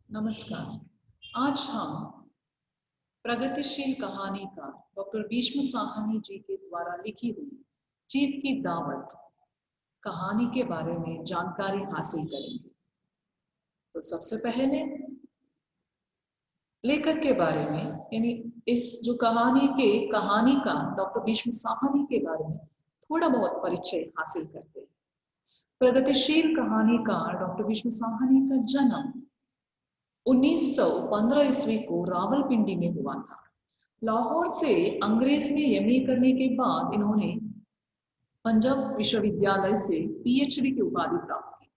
नमस्कार। आज हम प्रगतिशील कहानीकार डॉक्टर भीष्म साहनी जी के द्वारा लिखी हुई चीफ की दावत कहानी के बारे में जानकारी हासिल करेंगे। तो सबसे पहले लेखक के बारे में, यानी इस जो कहानी का डॉक्टर भीष्म साहनी के बारे में थोड़ा बहुत परिचय हासिल करते हैं। प्रगतिशील कहानीकार डॉक्टर भीष्म साहनी का जन्म 1915 ईस्वी को रावलपिंडी में हुआ था। लाहौर से अंग्रेज में एमए करने के बाद इन्होंने पंजाब विश्वविद्यालय से पीएचडी की उपाधि प्राप्त की।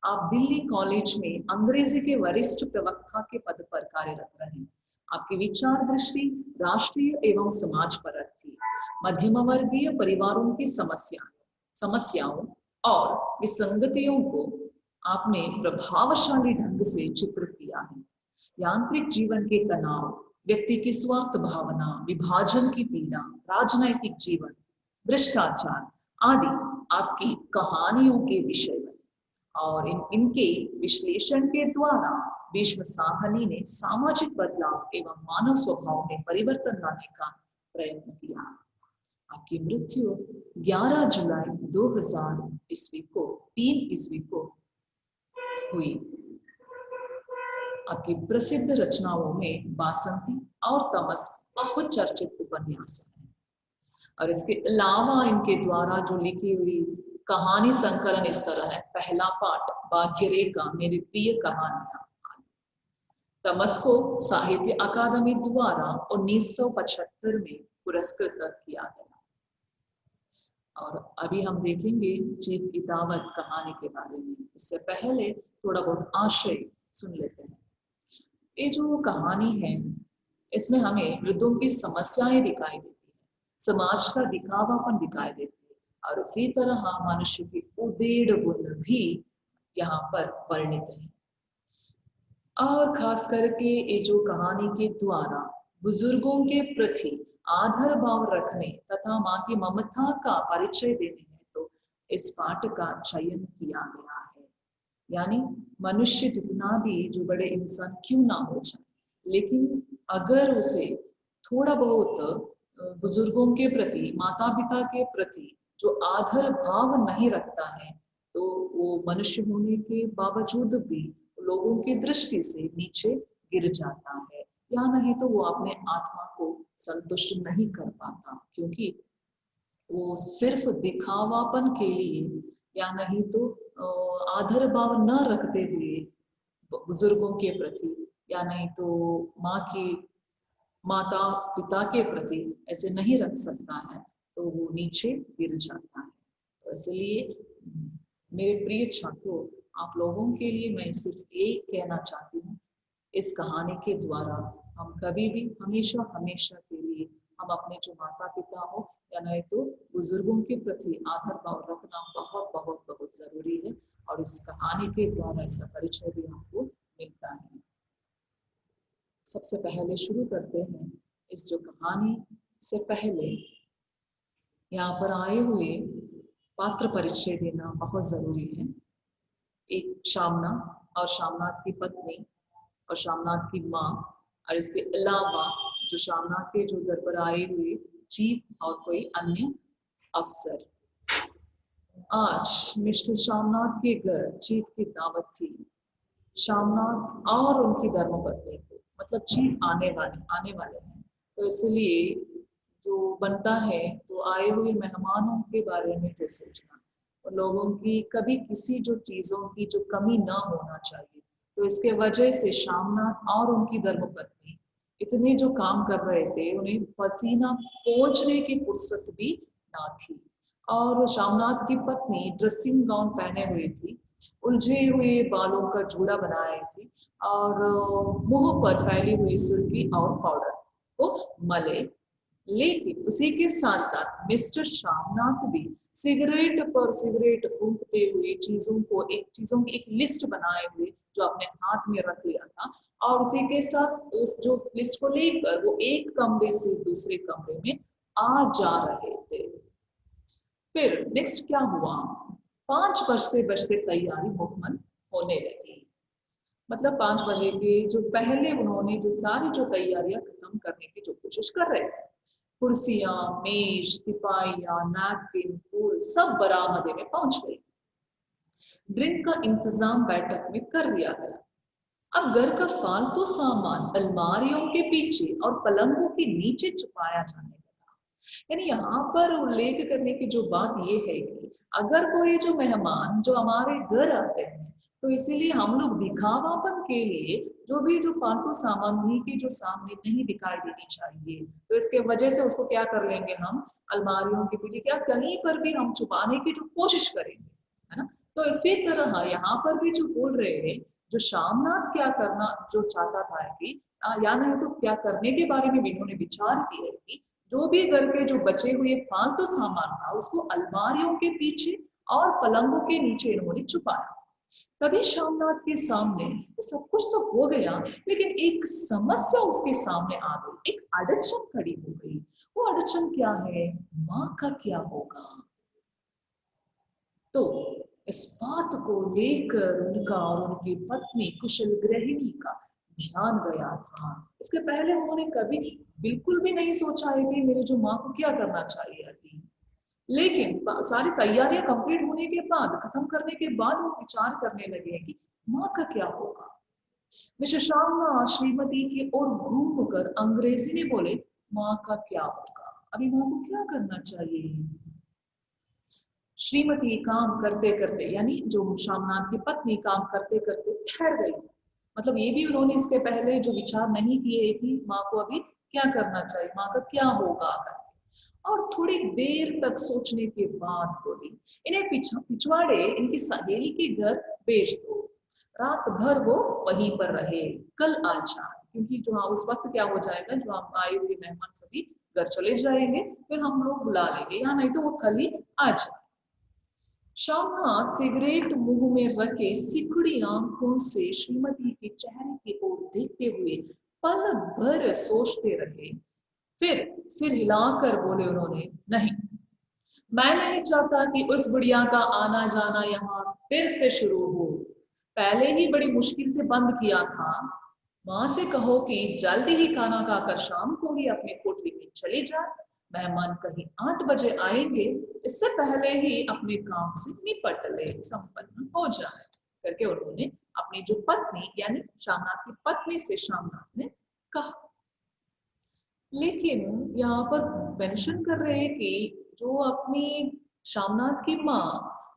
आप दिल्ली कॉलेज में अंग्रेजी के वरिष्ठ प्रवक्ता के पद पर कार्यरत रहे। आपकी विचार दृष्टि राष्ट्रीय एवं समाजपरक थी। मध्यम वर्गीय परिवारों की समस्याओं और विसंगतियों को आपने प्रभावशाली ढंग से चित्रित किया है। यांत्रिक जीवन के तनाव, व्यक्ति की स्वार्थ भावना, विभाजन की पीड़ा, राजनैतिक जीवन, भ्रष्टाचार आदि आपकी कहानियों के विषय में और इनके विश्लेषण के द्वारा भीष्म साहनी ने सामाजिक बदलाव एवं मानव स्वभाव में परिवर्तन लाने का प्रयत्न किया। आपकी मृत्यु 11 जुलाई 2000 ईस्वी को 3 ईस्वी को हुई। आपकी प्रसिद्ध रचनाओं में बासंती और तमस बहुत चर्चित उपन्यास है। और इसके अलावा इनके द्वारा जो लिखी हुई कहानी संकलन इस तरह है। पहला पाठ भाग्य रेखा, मेरी प्रिय कहानियां। तमस को साहित्य अकादमी द्वारा 1975 में पुरस्कृत किया गया। और अभी हम देखेंगे चीफ की दावत कहानी के बारे में। इससे पहले थोड़ा बहुत आशय सुन लेते हैं। ये जो कहानी है इसमें हमें वृद्धों की समस्याएं दिखाई देती है, समाज का दिखावापन दिखाई देती है और इसी तरह मनुष्य की उदेड़ गुण भी यहाँ पर वर्णित है। और खास करके ये जो कहानी के द्वारा बुजुर्गों के प्रति आदर भाव रखने तथा माँ की ममता का परिचय देने हैं तो इस पाठ का चयन किया गया है। यानी मनुष्य जितना भी जो बड़े इंसान क्यों ना हो जाए, लेकिन अगर उसे थोड़ा बहुत बुजुर्गों के प्रति, माता पिता के प्रति जो आदर भाव नहीं रखता है तो वो मनुष्य होने के बावजूद भी लोगों की दृष्टि से नीचे गिर जाता है, या नहीं तो वो अपने आत्मा को संतुष्ट नहीं कर पाता, क्योंकि वो सिर्फ दिखावापन के लिए या नहीं तो आदर भाव न रखते हुए बुजुर्गों के प्रति या नहीं तो माता पिता के प्रति ऐसे नहीं रख सकता है तो वो नीचे गिर जाता है। तो इसलिए मेरे प्रिय छात्रों, आप लोगों के लिए मैं सिर्फ एक कहना चाहती हूँ, इस कहानी के द्वारा हम कभी भी हमेशा हमेशा के लिए हम अपने जो माता पिता हो या नहीं तो बुजुर्गों के प्रति आदर भाव रखना बहुत बहुत बहुत जरूरी है। और इस कहानी के द्वारा इसका परिचय भी हमको मिलता है। सबसे पहले शुरू करते हैं। इस जो कहानी से पहले यहाँ पर आए हुए पात्र परिचय देना बहुत जरूरी है। एक शामनाथ और शामनाथ की पत्नी और शामनाथ की माँ, और इसके अलावा जो शामनाथ के जो घर पर आए हुए चीफ और कोई अन्य अफसर। आज मिस्टर शामनाथ के घर चीफ की दावत थी। शामनाथ और उनकी धर्मपत्नी को, मतलब चीफ आने वाले हैं, तो इसलिए जो बनता है तो आए हुए मेहमानों के बारे में जो सोचना, और लोगों की कभी किसी जो चीजों की जो कमी ना होना चाहिए। तो इसके वजह से शामनाथ और उनकी धर्मपत्नी इतने जो काम कर रहे थे, उन्हें पसीना पोंछने की फुर्सत भी ना थी। और शामनाथ की पत्नी ड्रेसिंग गाउन पहने हुई थी, उलझे हुए बालों का जूड़ा बनाई थी और मुंह पर फैली हुई सुर्खी और पाउडर को मले। लेकिन उसी के साथ साथ मिस्टर शामनाथ भी सिगरेट पर सिगरेट फूंकते हुए चीजों की एक लिस्ट बनाए हुए जो अपने हाथ में रख लिया था, और उसी के साथ उस जो लिस्ट को लेकर वो एक कमरे से दूसरे कमरे में आ जा रहे थे। फिर नेक्स्ट क्या हुआ, 5 बजते बजते तैयारी मुकम्मल होने लगी। मतलब 5 बजे के जो पहले उन्होंने जो सारी जो तैयारियां खत्म करने की जो कोशिश कर रहे थे, कुर्सियां, मेज, तिपाहियां, नैपकिन, फूल सब बरामदे में पहुंच गई। ड्रिंक का इंतजाम बैठक में कर दिया गया। अब घर का फालतू सामान अलमारियों के पीछे और पलंगों के नीचे छुपाया जाने लगा। यानी यहाँ पर उल्लेख करने की जो बात ये है कि अगर कोई जो मेहमान जो हमारे घर आते हैं, तो इसीलिए हम लोग दिखावापन के लिए जो भी जो फालतू सामान उन्हीं के जो सामने नहीं दिखाई देनी चाहिए, तो इसके वजह से उसको क्या कर लेंगे हम, अलमारियों के पीछे क्या कहीं पर भी हम छुपाने की जो कोशिश करेंगे, है ना। तो इसी तरह यहाँ पर भी जो बोल रहे हैं, जो शामनाथ क्या करना जो चाहता था कि या नहीं तो क्या करने के बारे में इन्होंने विचार किया कि जो भी घर के जो बचे हुए फालतू सामान था उसको अलमारियों के पीछे और पलंगों के नीचे इन्होंने छुपाया। तभी शामनाथ के सामने सब कुछ तो हो गया, लेकिन एक समस्या उसके सामने आ गई, एक अड़चन खड़ी हो गई। वो अड़चन क्या है, माँ का क्या होगा। तो इस बात को लेकर उनका और उनकी पत्नी कुशल गृहिणी का ध्यान गया था। इसके पहले उन्होंने कभी बिल्कुल भी नहीं सोचा है कि मेरे जो माँ को क्या करना चाहिए अभी, लेकिन सारी तैयारियां कंप्लीट होने के बाद, खत्म करने के बाद वो विचार करने लगे कि माँ का क्या होगा। मिस्टर शर्मा श्रीमती की ओर घूमकर अंग्रेजी में बोले, माँ का क्या होगा, अभी माँ को क्या करना चाहिए। श्रीमती काम करते करते, यानी जो शामनाथ की पत्नी काम करते करते ठहर गई। मतलब ये भी उन्होंने इसके पहले जो विचार नहीं किए कि माँ को अभी क्या करना चाहिए, माँ का क्या होगा। और थोड़ी देर तक सोचने के बाद बोली, इन्हें पिछवाड़े इनकी सहेली के घर भेज दो, रात भर वो वहीं पर रहे, कल आ जाए, क्योंकि जो उस वक्त क्या हो जाएगा, जो हम आए हुए मेहमान सभी घर चले जाएंगे, फिर हम लोग बुला लेंगे, या नहीं तो वो कल ही आ जाए। शामनाथ सिगरेट मुंह में रखे सिकुड़ी आंखों से श्रीमती के चेहरे की ओर देखते हुए पल भर सोचते रहे। फिर सिर हिलाकर बोले उन्होंने, नहीं, मैं नहीं चाहता कि उस बुढ़िया का आना जाना यहाँ फिर से शुरू हो। पहले ही बड़ी मुश्किल से बंद किया था। माँ से कहो कि जल्दी ही खाना खाकर शाम को ही अपने कोठरी में चले जाए, मेहमान कहीं 8 बजे आएंगे, इससे पहले ही अपने काम से निपट ले, संपन्न हो जाए करके उन्होंने अपनी जो पत्नी यानी शामनाथ की पत्नी से शामनाथ ने कहा। लेकिन यहाँ पर मेंशन कर रहे हैं कि जो अपनी शामनाथ की माँ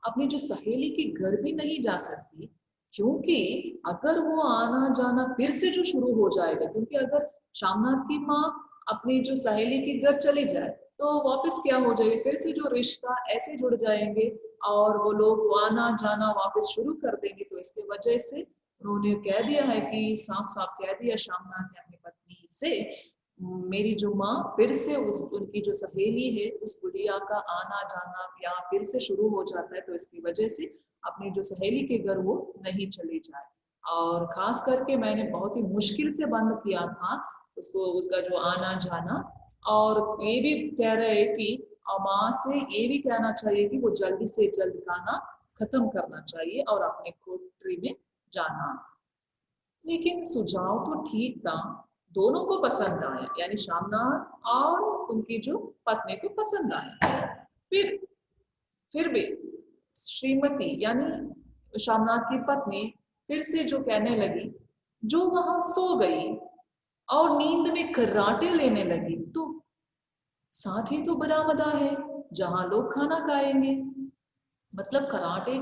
अपनी जो सहेली के घर भी नहीं जा सकती, क्योंकि अगर वो आना जाना फिर से जो शुरू हो जाएगा, क्योंकि अगर शामनाथ की माँ अपनी जो सहेली के घर चली जाए तो वापस क्या हो जाएगा, फिर से जो रिश्ता ऐसे जुड़ जाएंगे और वो लोग आना जाना वापस शुरू कर देंगे। तो इसके वजह से उन्होंने कह दिया है कि साफ साफ कह दिया शामनाथ ने अपनी पत्नी से, मेरी जो माँ फिर से उस उनकी जो सहेली है उस बुढ़िया का आना जाना या फिर से शुरू हो जाता है, तो इसकी वजह से अपनी जो सहेली के घर वो नहीं चले जाए। और खास करके मैंने बहुत ही मुश्किल से बंद किया था उसको, उसका जो आना जाना। और ये भी कह रहे हैं कि माँ से ये भी कहना चाहिए कि वो जल्दी से जल्द खाना खत्म करना चाहिए और अपने कोठरी में जाना। लेकिन सुझाव तो ठीक था, दोनों को पसंद आया, यानी शामनाथ और उनकी जो पत्नी को पसंद आया। फिर फिर भी श्रीमती यानी शामनाथ की पत्नी फिर से जो कहने लगी, जो वहां सो गई और नींद में कर्राटे लेने लगी, तो साथ ही तो बरामदा है जहां लोग खाना खाएंगे। मतलब कराटे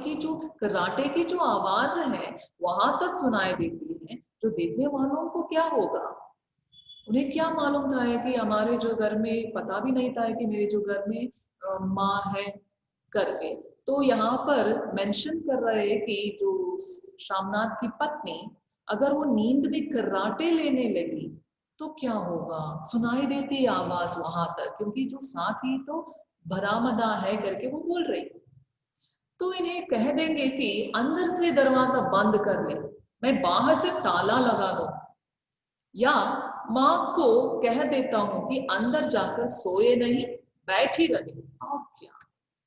की जो आवाज है वहां तक सुनाई देती है, जो देखने वालों को क्या होगा, उन्हें क्या मालूम था है कि हमारे जो घर में पता भी नहीं था कि मेरे जो घर में माँ है करके। तो यहाँ पर मेंशन कर रहे हैं कि जो शामनाथ की पत्नी अगर वो नींद में कर्राटे लेने लगी तो क्या होगा, सुनाई देती आवाज वहां तक, क्योंकि जो साथ ही तो बरामदा है करके वो बोल रही। तो इन्हें कह देंगे कि अंदर से दरवाजा बंद कर ले, मैं बाहर से ताला लगा दूं, या माँ को कह देता हूं कि अंदर जाकर सोए नहीं बैठी रहे। और क्या,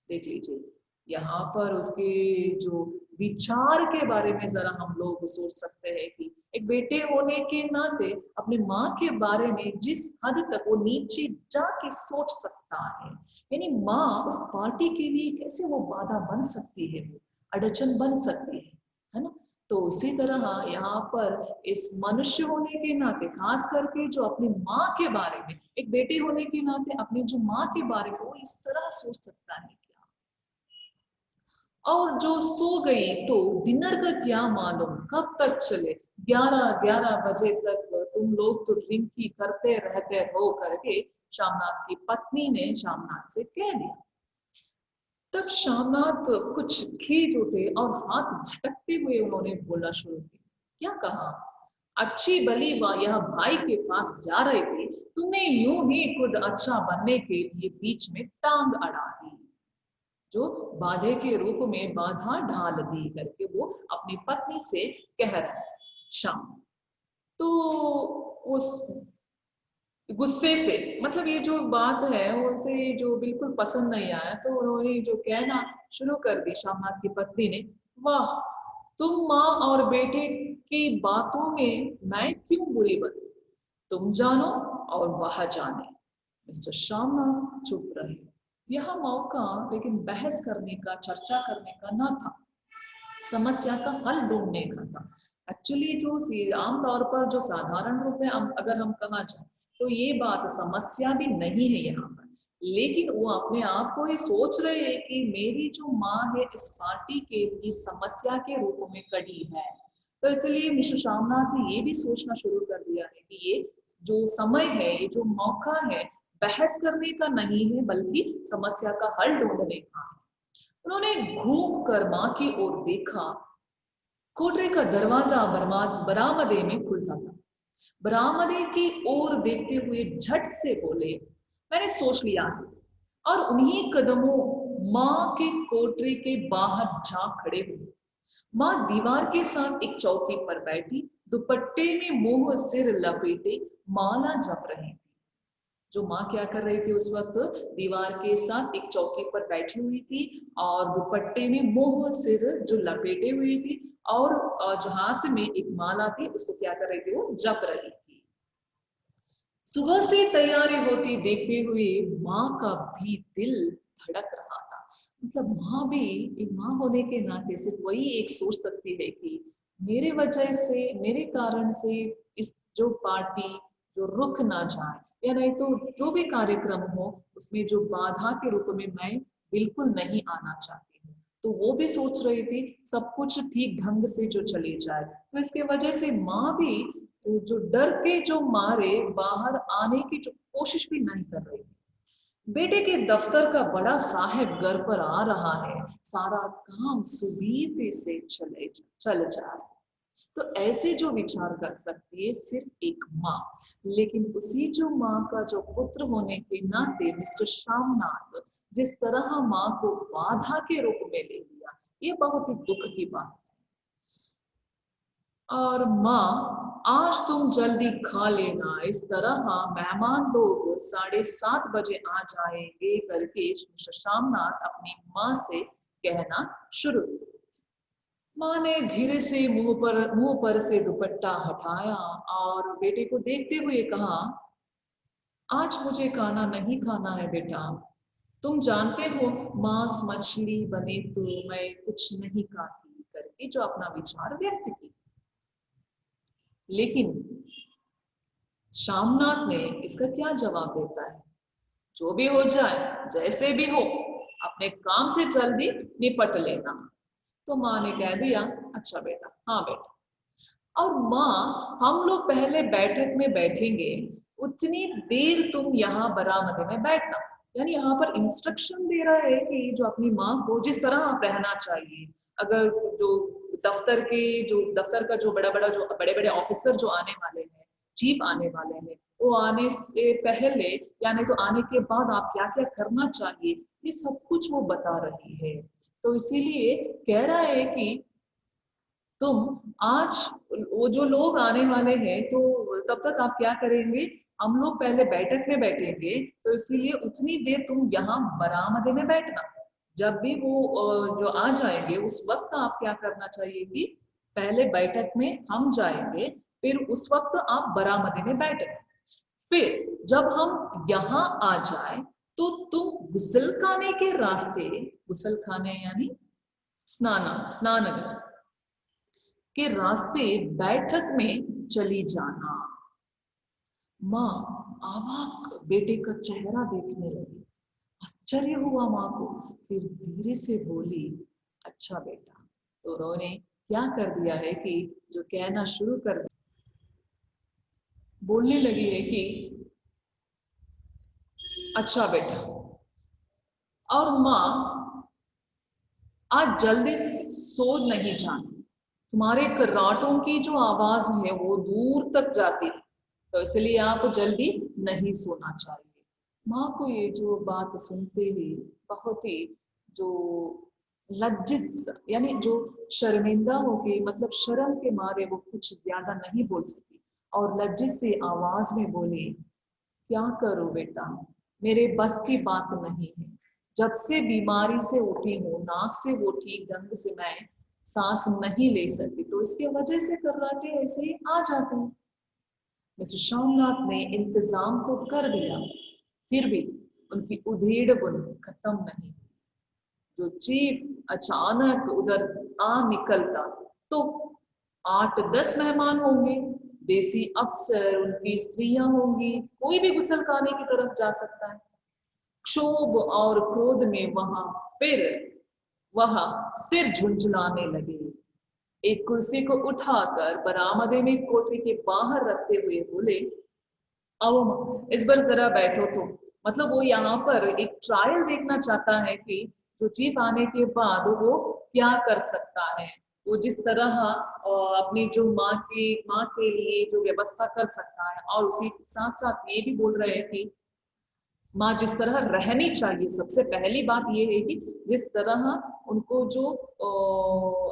देख लीजिए यहाँ पर उसके जो विचार के बारे में जरा हम लोग सोच सकते हैं कि एक बेटे होने के नाते अपनी माँ के बारे में जिस हद तक वो नीचे जाके सोच सकता है, यानी माँ उस पार्टी के लिए कैसे वो बाधा बन सकती है, वो अड़चन बन सकती है ना। तो उसी तरह यहाँ पर इस मनुष्य होने के नाते खास करके जो अपनी माँ के बारे में, एक बेटे होने के नाते अपनी जो माँ के बारे में वो इस तरह सोच सकता है क्या। और जो सो गई तो डिनर का क्या मालूम कब तक चले, 11 बजे तक तुम लोग तो ड्रिंक ही करते रहते हो करके श्यामनाथ की पत्नी ने श्यामनाथ से कह दिया। तब श्यामनाथ कुछ खींच उठे और हाथ झटकते हुए उन्होंने बोलना शुरू किया। क्या कहा? अच्छी भली यह भाई के पास जा रहे थे, तुमने यूं ही खुद अच्छा बनने के लिए बीच में टांग अड़ा दी, जो बाधे के रूप में बाधा ढाल दी करके वो अपनी पत्नी से कह रहा है शाम। तो उस गुस्से से, मतलब ये जो बात है उसे जो बिल्कुल पसंद नहीं आया, तो उन्होंने जो कहना शुरू कर दी श्यामनाथ की पत्नी ने, वाह, तुम माँ और बेटे की बातों में मैं क्यों बुरी बनूं, तुम जानो और वह जाने। मिस्टर श्यामनाथ चुप रहे। यह मौका लेकिन बहस करने का, चर्चा करने का ना था, समस्या का हल ढूंढने का था। एक्चुअली जो आमतौर पर जो साधारण रूप में अगर हम कहा जाए तो ये बात समस्या भी नहीं है यहाँ पर, लेकिन वो अपने आप को ही सोच रहे हैं कि मेरी जो माँ है इस पार्टी के लिए समस्या के रूप में खड़ी है। तो इसलिए मिस्टर श्यामनाथ ने ये भी सोचना शुरू कर दिया है कि ये जो समय है, ये जो मौका है, बहस करने का नहीं है बल्कि समस्या का हल ढूंढने का है। उन्होंने घूम कर माँ की ओर देखा। कोठरी का दरवाजा बरामदे में खुलता था। बरामदे की ओर देखते हुए झट से बोले, मैंने सोच लिया है, और उन्हीं कदमों माँ के कोठरी के बाहर जा खड़े हुए। माँ दीवार के साथ एक चौकी पर बैठी दुपट्टे में मुंह सिर लपेटे माला जप रही थी। जो माँ क्या कर रही थी उस वक्त, दीवार के साथ एक चौकी पर बैठी हुई थी और दुपट्टे में मुंह सिर जो लपेटे हुई थी, और जो हाथ में एक माला थी उसको क्या कर रही थी, वो जप रही थी। सुबह से तैयारी होती देखते हुए माँ का भी दिल धड़क रहा था। मतलब माँ भी, एक माँ होने के नाते सिर्फ वही एक सोच सकती है कि मेरे वजह से, मेरे कारण से इस जो पार्टी जो रुक ना जाए, या नहीं तो जो भी कार्यक्रम हो उसमें जो बाधा के रूप में मैं बिल्कुल नहीं आना चाहती हूँ। तो वो भी सोच रही थी सब कुछ ठीक ढंग से जो चले जाए। तो इसके वजह से माँ भी जो डर के जो मारे बाहर आने की जो कोशिश भी नहीं कर रही थी। बेटे के दफ्तर का बड़ा साहब घर पर आ रहा है, सारा काम सुबीते से चल जा रहा है। तो ऐसे जो विचार कर सकती है सिर्फ एक माँ, लेकिन उसी जो माँ का जो पुत्र होने के नाते मिस्टर श्यामनाथ जिस तरह माँ को बाधा के रूप में ले लिया, ये बहुत ही दुख की बात है। और माँ, आज तुम जल्दी खा लेना, इस तरह मेहमान लोग 7:30 बजे आ जाएंगे करके मिस्टर श्यामनाथ अपनी माँ से कहना शुरू किया। माँ ने धीरे से मुंह पर से दुपट्टा हटाया और बेटे को देखते हुए कहा, आज मुझे खाना नहीं खाना है बेटा, तुम जानते हो मांस मछली बने तो मैं कुछ नहीं खाती करके जो अपना विचार व्यक्त किया। लेकिन श्यामनाथ ने इसका क्या जवाब देता है, जो भी हो जाए, जैसे भी हो, अपने काम से जल्दी निपट लेना। तो माँ ने कह दिया, अच्छा बेटा, हाँ बेटा। और माँ, हम लोग पहले बैठक में बैठेंगे, उतनी देर तुम यहाँ बरामदे में बैठना। यानी यहाँ पर इंस्ट्रक्शन दे रहा है कि जो अपनी माँ को जिस तरह आप रहना चाहिए, अगर जो दफ्तर का जो बड़े बड़े ऑफिसर जो आने वाले हैं, चीफ आने वाले हैं, वो आने से पहले या नहीं तो आने के बाद आप क्या क्या करना चाहिए, ये सब कुछ वो बता रही है। तो इसीलिए कह रहा है कि तुम आज, वो जो लोग आने वाले हैं तो तब तक आप क्या करेंगे, हम लोग पहले बैठक में बैठेंगे, तो इसीलिए उतनी देर तुम यहाँ बरामदे में बैठना। जब भी वो जो आ जाएंगे उस वक्त आप क्या करना चाहिए कि पहले बैठक में हम जाएंगे, फिर उस वक्त आप बरामदे में बैठे। फिर जब हम यहाँ आ जाए तो तुम गुसल खाने के रास्ते, गुसल खाने यानी स्नानगर के रास्ते बैठक में चली जाना। माँ अवाक बेटे का चेहरा देखने लगी। आश्चर्य हुआ माँ को। फिर धीरे से बोली, अच्छा बेटा। तो उन्होंने क्या कर दिया है कि जो कहना शुरू कर दिया, बोलने लगी है कि अच्छा बेटा। और माँ आज जल्दी सो नहीं जाना, तुम्हारे कराटों की जो आवाज है वो दूर तक जाती है, तो इसलिए आप जल्दी नहीं सोना चाहिए। माँ को ये जो बात सुनते ही बहुत ही जो लज्जित यानी जो शर्मिंदा हो गई, मतलब शर्म के मारे वो कुछ ज्यादा नहीं बोल सकी और लज्जित से आवाज में बोली, क्या करूं बेटा, मेरे बस की बात नहीं है। जब से बीमारी से उठी हूँ, नाक से वो ठीक ढंग से मैं सांस नहीं ले सकती, तो इसके वजह से कर्राटे ऐसे ही आ जाते हैं। मिस्टर सोमनाथ ने इंतजाम तो कर दिया, फिर भी उनकी उधेड़ बुन खत्म नहीं। जो चीफ अचानक उधर आ निकलता तो 8-10 मेहमान होंगे, देसी अफसर, उनकी स्त्रियां होंगी, कोई भी गुसलखाने की तरफ जा सकता है। क्षोभ और क्रोध में फिर वह सिर झुंझुलाने लगे। एक कुर्सी को उठाकर बरामदे में कोठरी के बाहर रखते हुए बोले, अब इस बार जरा बैठो। तो मतलब वो यहाँ पर एक ट्रायल देखना चाहता है कि जो चीफ आने के बाद वो क्या कर सकता है, वो जिस तरह अपनी जो माँ के लिए जो व्यवस्था कर सकता है, और उसी के साथ साथ ये भी बोल रहे हैं कि माँ जिस तरह रहनी चाहिए, सबसे पहली बात ये है कि जिस तरह उनको जो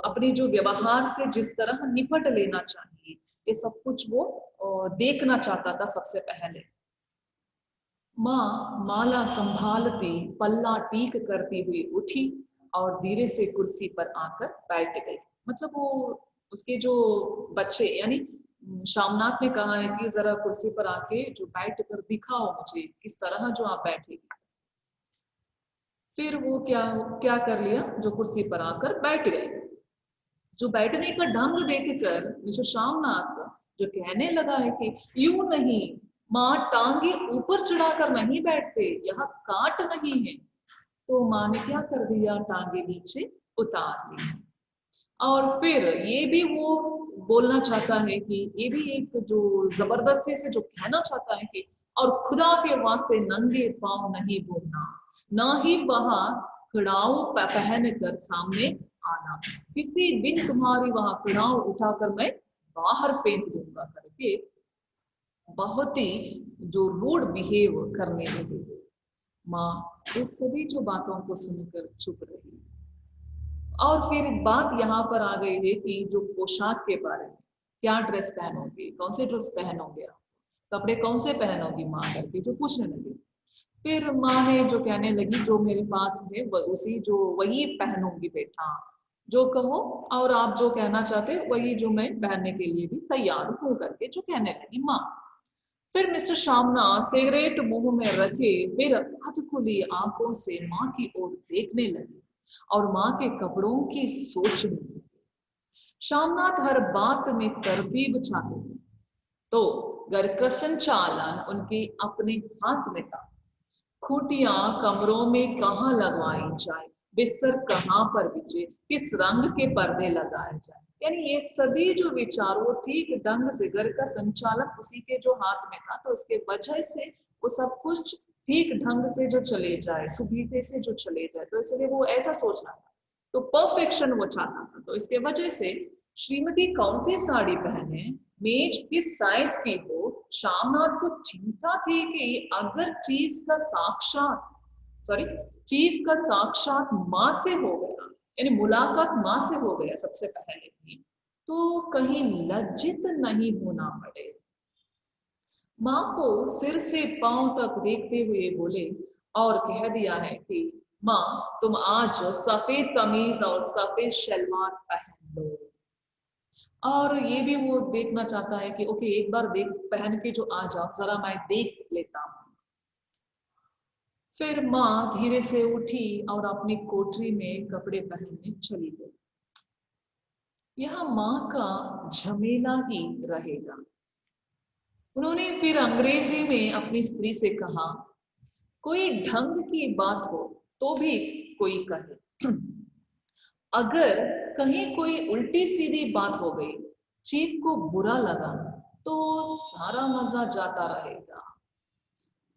अपनी जो व्यवहार से जिस तरह निपट लेना चाहिए, ये सब कुछ वो देखना चाहता था सबसे पहले। माँ माला संभालती पल्ला टीक करती हुई उठी और धीरे से कुर्सी पर आकर बैठ गई। मतलब वो उसके जो बच्चे यानी शामनाथ ने कहा है कि जरा कुर्सी पर आके जो बैठ कर दिखाओ मुझे किस तरह जो आप बैठेगी। फिर वो क्या क्या कर लिया, जो कुर्सी पर आकर बैठ गए। जो बैठने का ढंग देखकर मिस्टर श्यामनाथ जो कहने लगा है कि यूं नहीं, माँ टांगे ऊपर चढ़ाकर नहीं बैठते, यहाँ काट नहीं है। तो माँ ने क्या कर दिया, टांगे नीचे उतार ली। और फिर ये भी वो बोलना चाहता है कि ये भी एक जो जबरदस्ती से जो कहना चाहता है कि और खुदा के वास्ते नंगे पांव नहीं घूमना, ना ही वहां कड़ाऊ पहन कर सामने आना, किसी दिन तुम्हारी वहां कड़ाऊ उठाकर मैं बाहर फेंक दूंगा करके बहुत ही जो रूड बिहेव करने लगे। माँ इस सभी जो बातों को सुनकर चुप रही। और फिर बात यहाँ पर आ गई है कि जो पोशाक के बारे में, क्या ड्रेस पहनोगे, कौन से ड्रेस पहनोगे आप, कपड़े कौन से पहनोगे माँ करके जो पूछने लगी। फिर माँ ने जो कहने लगी, जो मेरे पास है उसी जो वही पहनूंगी बेटा, जो कहो और आप जो कहना चाहते वही जो मैं पहनने के लिए भी तैयार हूँ करके जो कहने लगी माँ। फिर मिस्टर शामना सिगरेट मुंह में रखे फिर अधखुली आंखों से माँ की ओर देखने लगे और माँ के कपड़ों की सोचने लगे। शामनाथ हर बात में तरतीब चाहते थे, तो घर का संचालन उनके अपने हाथ में था। खूटियां कमरों में कहाँ लगवाई जाए, बिस्तर कहाँ पर बिछे, किस रंग के पर्दे लगाए जाए, यानी ये सभी जो विचार वो ठीक ढंग से घर का संचालन उसी के जो हाथ में था, तो इसके वजह से वो सब कुछ ठीक ढंग से जो चले जाए, सुविधे से जो चले जाए, तो इसलिए वो ऐसा सोचना था, तो परफेक्शन वो चाहता था। तो इसके वजह से श्रीमती कौन सी साड़ी पहने, मेज किस साइज की हो, शामनाथ को चिंता थी कि अगर चीफ का साक्षात माँ से हो गया, यानी मुलाकात माँ से हो गया सबसे पहले भी, तो कहीं लज्जित नहीं होना पड़े। माँ को सिर से पांव तक देखते हुए बोले और कह दिया है कि माँ तुम आज सफेद कमीज और सफेद शलवार पहन लो। और ये भी वो देखना चाहता है कि ओके एक बार देख पहन के जो आ जाओ, जरा मैं देख लेता हूँ। फिर माँ धीरे से उठी और अपनी कोठरी में कपड़े पहनने चली गई। यह माँ का झमेला ही रहेगा। उन्होंने फिर अंग्रेजी में अपनी स्त्री से कहा, कोई ढंग की बात हो तो भी कोई कहे, अगर कहीं कोई उल्टी सीधी बात हो गई, चीफ को बुरा लगा, तो सारा मजा जाता रहेगा।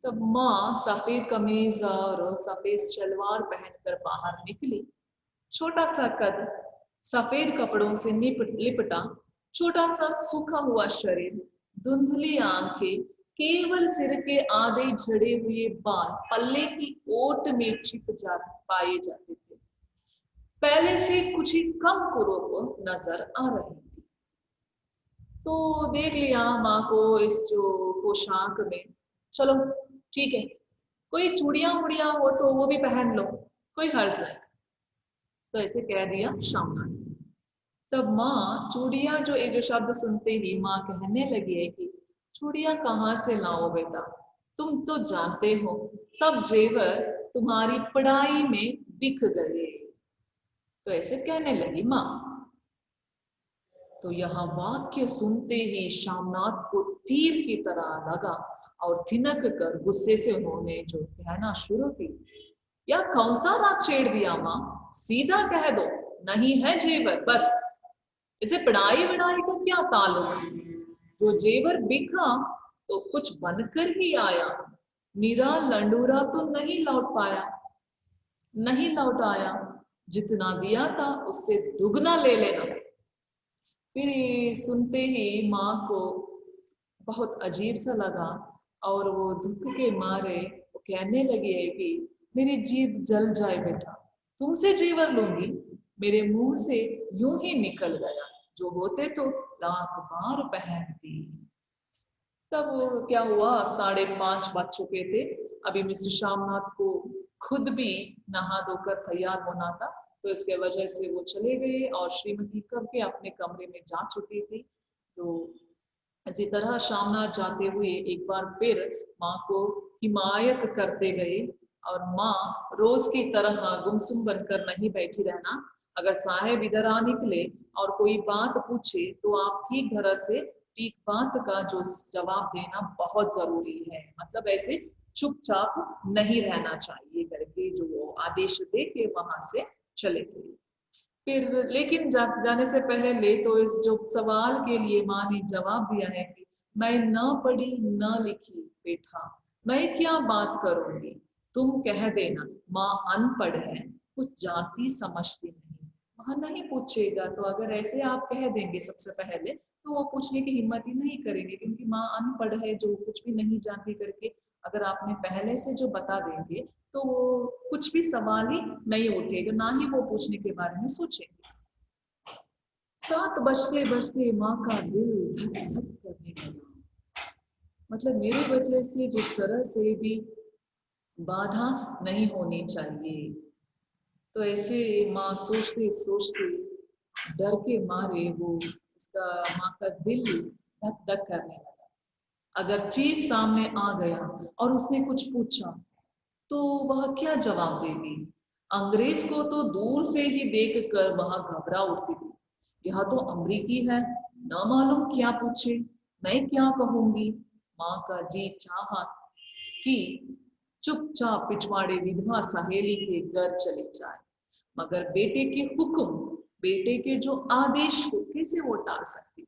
तब माँ सफेद कमीज और सफेद शलवार पहनकर बाहर निकली। छोटा सा कद, सफेद कपड़ों से लिपटा छोटा सा सूखा हुआ शरीर, धुंधली आंखें, केवल सिर के आधे झड़े हुए बाल पल्ले की ओट में पाए जाते थे। पहले से कुछ ही कम कुरूप नजर आ रही थी। तो देख लिया माँ को इस जो पोशाक में, चलो ठीक है, कोई चूड़ियां मुड़ियां हो तो वो भी पहन लो, कोई हर्ज नहीं। तो ऐसे कह दिया शामना ने। तब माँ चूड़ियां जो एक जो शब्द सुनते ही माँ कहने लगी है कि चूड़ियां कहाँ से लाओ बेटा, तुम तो जानते हो सब जेवर तुम्हारी पढ़ाई में बिक गए। तो ऐसे कहने लगी माँ। तो यह वाक्य सुनते ही शामनाथ को तीर की तरह लगा और थिनक कर गुस्से से उन्होंने जो कहना शुरू की, या कौन सा राग छेड़ दिया माँ, सीधा कह दो नहीं है जेवर बस, इसे पढ़ाई वढ़ाई का क्या ताल्लुक, जो जेवर बिका तो कुछ बनकर ही आया, मीरा लंडूरा तो नहीं लौट पाया, नहीं लौट आया, जितना दिया था उससे दुगना ले लेना। फिर सुनते ही माँ को बहुत अजीब सा लगा और वो दुख के मारे वो कहने लगी है कि मेरी जीभ जल जाए बेटा, तुमसे जेवर लूंगी, मेरे मुंह से यूं ही निकल गया, जो होते तो लाख बार पहनती। तब क्या हुआ, 5:30 बज चुके थे। अभी मिस्टर श्यामनाथ को खुद भी नहा धोकर तैयार होना था, तो इसके वजह से वो चले गए और श्रीमती कब के अपने कमरे में जा चुकी थी। तो इसी तरह श्यामनाथ जाते हुए एक बार फिर माँ को हिमायत करते गए, और माँ रोज की तरह गुमसुम बनकर नहीं बैठी रहना, अगर साहेब इधर आ निकले और कोई बात पूछे तो आप ठीक तरह से ठीक बात का जो जवाब देना बहुत जरूरी है, मतलब ऐसे चुपचाप नहीं रहना चाहिए करके जो आदेश दे के वहां से चले गए। फिर लेकिन जाने से पहले तो इस जो सवाल के लिए माँ ने जवाब दिया है कि मैं न पढ़ी न लिखी बेटा, मैं क्या बात करूंगी, तुम कह देना माँ अनपढ़ है, कुछ जानती समझती नहीं। वह नहीं पूछेगा, तो अगर ऐसे आप कह देंगे सबसे पहले तो वो पूछने की हिम्मत ही नहीं करेंगे, क्योंकि माँ अनपढ़ है जो कुछ भी नहीं जानती करके अगर आपने पहले से जो बता देंगे तो वो कुछ भी सवाल ही नहीं उठेगा, ना ही वो पूछने के बारे में सोचेंगे। 7 बजते बजते माँ का दिल धक धक करने लगा, मतलब मेरी वजह से जिस तरह से भी बाधा नहीं होनी चाहिए। तो ऐसे माँ सोचते सोचते डर के मारे वो इसका माँ का दिल धक धक करने लगा। अगर चीफ सामने आ गया और उसने कुछ पूछा तो वह क्या जवाब देगी। अंग्रेज को तो दूर से ही देखकर वह घबरा उठती थी, यह तो अमरीकी है, न मालूम क्या पूछे, मैं क्या कहूंगी। माँ का जी चाहा कि चुपचाप पिछवाड़े विधवा सहेली के घर चले जाए, मगर बेटे के हुक्म, बेटे के जो आदेश को कैसे वो टाल सकती थी।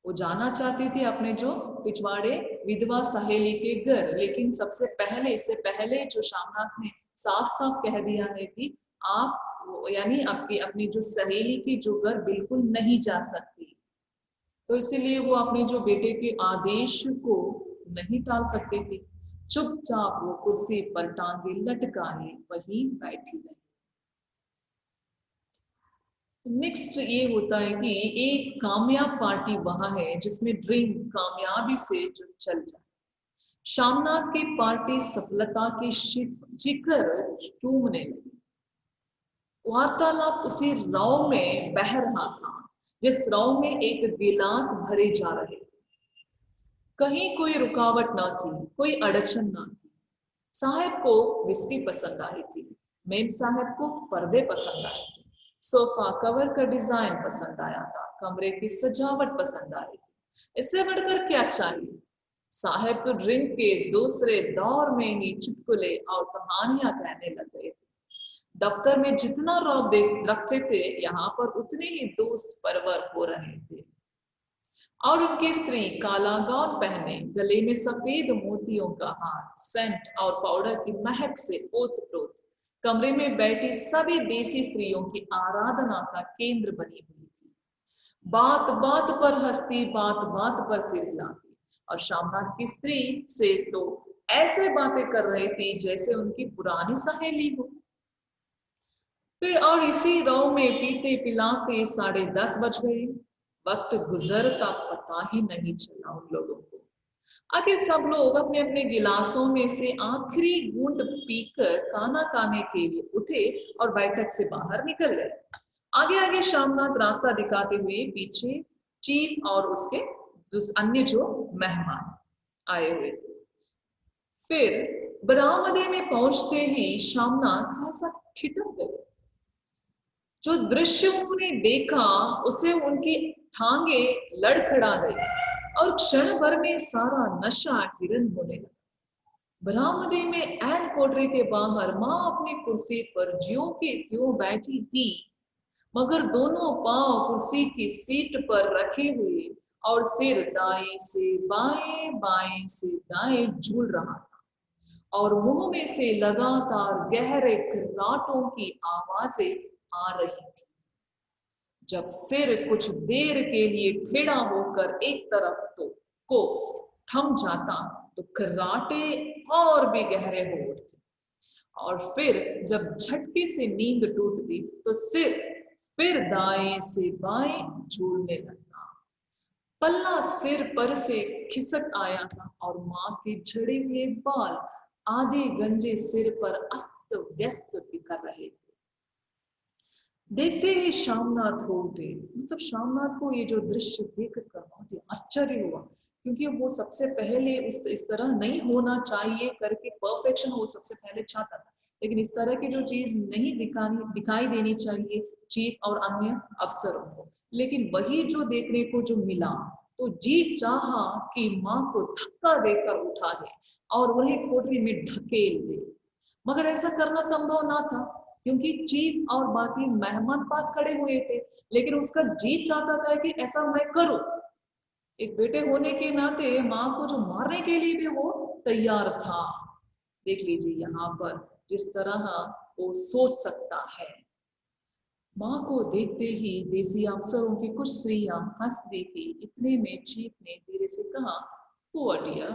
वो जाना चाहती थी अपने जो पिछवाड़े विधवा सहेली के घर, लेकिन सबसे पहले इससे पहले जो श्यामनाथ ने साफ साफ कह दिया है कि आप यानी आपकी अपनी जो सहेली की जो घर बिल्कुल नहीं जा सकती, तो इसीलिए वो अपने जो बेटे के आदेश को नहीं टाल सकती थी। चुपचाप वो कुर्सी पर टांगे लटकाए वहीं बैठी रही। नेक्स्ट ये होता है कि एक कामयाब पार्टी वहां है जिसमें ड्रीम कामयाबी से जो चल जाए, शामनाथ की पार्टी सफलता की शिखर चूमने लगी। वार्तालाप उसी राव में बह रहा था जिस राव में एक गिलास भरे जा रहे थे। कहीं कोई रुकावट ना थी, कोई अड़चन ना थी। साहब को विस्की पसंद आई थी, मेम साहब को पर्दे पसंद आए थे, सोफा कवर का डिजाइन पसंद आया था, कमरे की सजावट पसंद आई थी। इससे बढ़कर क्या चाहिए? साहब तो ड्रिंक के दूसरे दौर में ही चुटकुले और कहानियां कहने लग गए थे। दफ्तर में जितना रौब देख रखते थे, यहाँ पर उतने ही दोस्त परवर हो रहे थे। और उनकी स्त्री काला गाउन पहने, गले में सफेद मोतियों का हार, सेंट और पाउडर की महक से ओत-प्रोत कमरे में बैठी सभी देसी स्त्रियों की आराधना का केंद्र बनी हुई थी। बात बात पर हंसती, बात बात पर सिर हिलाती, और शामनाथ की स्त्री से तो ऐसे बातें कर रही थी जैसे उनकी पुरानी सहेली हो। फिर और इसी गांव में पीते पिलाते 10:30 बज गए। वक्त गुजरता पता ही नहीं चला उन लोगों को। आखिर सब लोग अपने अपने गिलासों में से आखिरी घूंट पीकर खाना खाने के लिए उठे और बैठक से बाहर निकल गए। आगे आगे शामनाथ रास्ता दिखाते हुए, पीछे चीफ और उसके अन्य जो मेहमान आए हुए थे। फिर बरामदे में पहुंचते ही शामनाथ सहसा ठिठक गए। जो दृश्य उन्होंने देखा उसे उनकी टांगे लड़खड़ा गई और क्षण भर में सारा नशा हिरन होने लगा। बरामदे में एन कोठरी के बाहर माँ अपनी कुर्सी पर ज्यों की त्यों बैठी थी, मगर दोनों पांव कुर्सी की सीट पर रखे हुए और सिर दाएं से बाएं, बाएं से दाएं झूल रहा था, और मुंह में से लगातार गहरे खर्राटों की आवाजें आ रही थी। जब सिर कुछ देर के लिए टेढ़ा होकर एक तरफ को थम जाता तो खर्राटे और भी गहरे हो उठते, और फिर जब झटके से नींद टूटती तो सिर फिर दाएं से बाएं झूलने लगता। पल्ला सिर पर से खिसक आया था और मां के झड़े हुए बाल आधे गंजे सिर पर अस्त व्यस्त बिखर रहे थे। देखते ही शामनाथ हो उठे। मतलब शामनाथ को ये जो दृश्य देखकर बहुत ही आश्चर्य हुआ, क्योंकि वो सबसे पहले इस तरह नहीं होना चाहिए करके परफेक्शन वो सबसे पहले चाहता था, लेकिन इस तरह की जो चीज नहीं दिखाई देनी चाहिए चीफ और अन्य अफसरों को, लेकिन वही जो देखने को जो मिला तो जी चाहा कि माँ को धक्का देकर उठा दे और वही कोठरी में ढकेल दे, मगर ऐसा करना संभव ना था क्योंकि चीफ और बाकी मेहमान पास खड़े हुए थे। लेकिन उसका जी चाहता था कि ऐसा मैं करूं। एक बेटे होने के नाते माँ को जो मारने के लिए भी वो तैयार था। देख लीजिए यहाँ पर जिस तरह वो सोच सकता है। माँ को देखते ही देसी अफसरों की कुछ स्त्रियां हंस देखी। इतने में चीफ ने धीरे से कहा, पुअर डियर।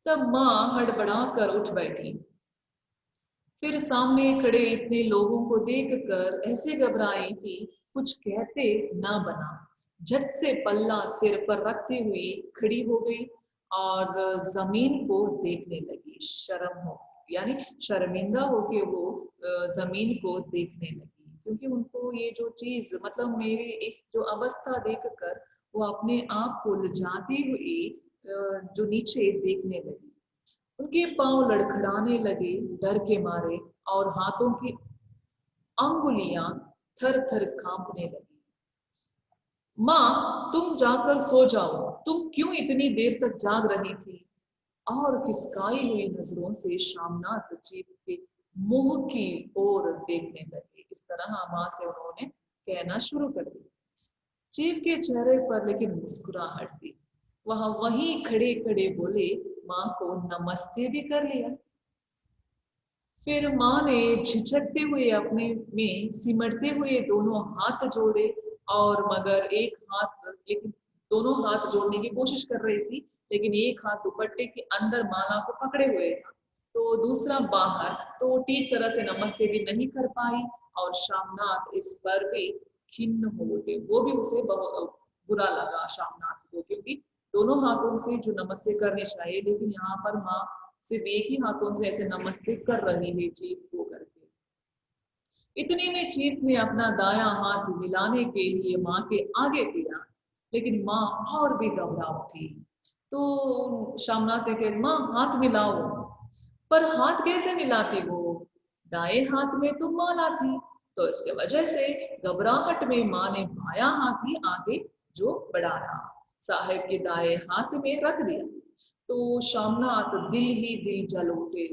तब माँ हड़बड़ा कर उठ बैठी। फिर सामने खड़े इतने लोगों को देखकर ऐसे घबराई कि कुछ कहते ना बना। झट से पल्ला सिर पर रखते हुए खड़ी हो गई और जमीन को देखने लगी। शर्म हो यानी शर्मिंदा होके वो जमीन को देखने लगी, क्योंकि उनको ये जो चीज मतलब मेरी इस जो अवस्था देखकर वो अपने आप को लजाती हुई जो नीचे देखने लगी। उनके पांव लड़खड़ाने लगे डर के मारे और हाथों की अंगुलियां थर थर कांपने लगी। माँ, तुम जाकर सो जाओ, तुम क्यों इतनी देर तक जाग रही थी? और खिसकाई हुई नजरों से शामनाथ चीफ के मुंह की ओर देखने लगे। इस तरह माँ से उन्होंने कहना शुरू कर दिया। चीफ के चेहरे पर लेकिन मुस्कुराहट थी। वह वहीं खड़े खड़े बोले, माँ को नमस्ते भी कर लिया। फिर माँ ने झिझकते हुए अपने में सिमटते हुए दोनों हाथ जोड़े, और मगर एक हाथ लेकिन दोनों हाथ जोड़ने की कोशिश कर रही थी, लेकिन एक हाथ दुपट्टे के अंदर माला को पकड़े हुए था तो दूसरा बाहर, तो ठीक तरह से नमस्ते भी नहीं कर पाई। और शामनाथ इस पर भी खिन्न हो गए। वो भी उसे बहुत बुरा लगा शामनाथ को, क्योंकि दोनों हाथों से जो नमस्ते करने चाहिए, लेकिन यहाँ पर माँ सिर्फ एक ही हाथों से ऐसे नमस्ते कर रही है चीफ को करके। इतने में चीफ ने अपना दायां हाथ मिलाने के लिए माँ के आगे किया, लेकिन माँ और भी घबरा उठी। तो शामनाथ ने कहा, माँ हाथ मिलाओ। पर हाथ कैसे मिलाती वो, दाएं हाथ में तो माला थी। तो इसके वजह से घबराहट में माँ ने बायां हाथ ही आगे जो बढ़ाया, साहेब के दाएं हाथ में रख दिया। तो शामनाथ दिल ही दिल जल उठे।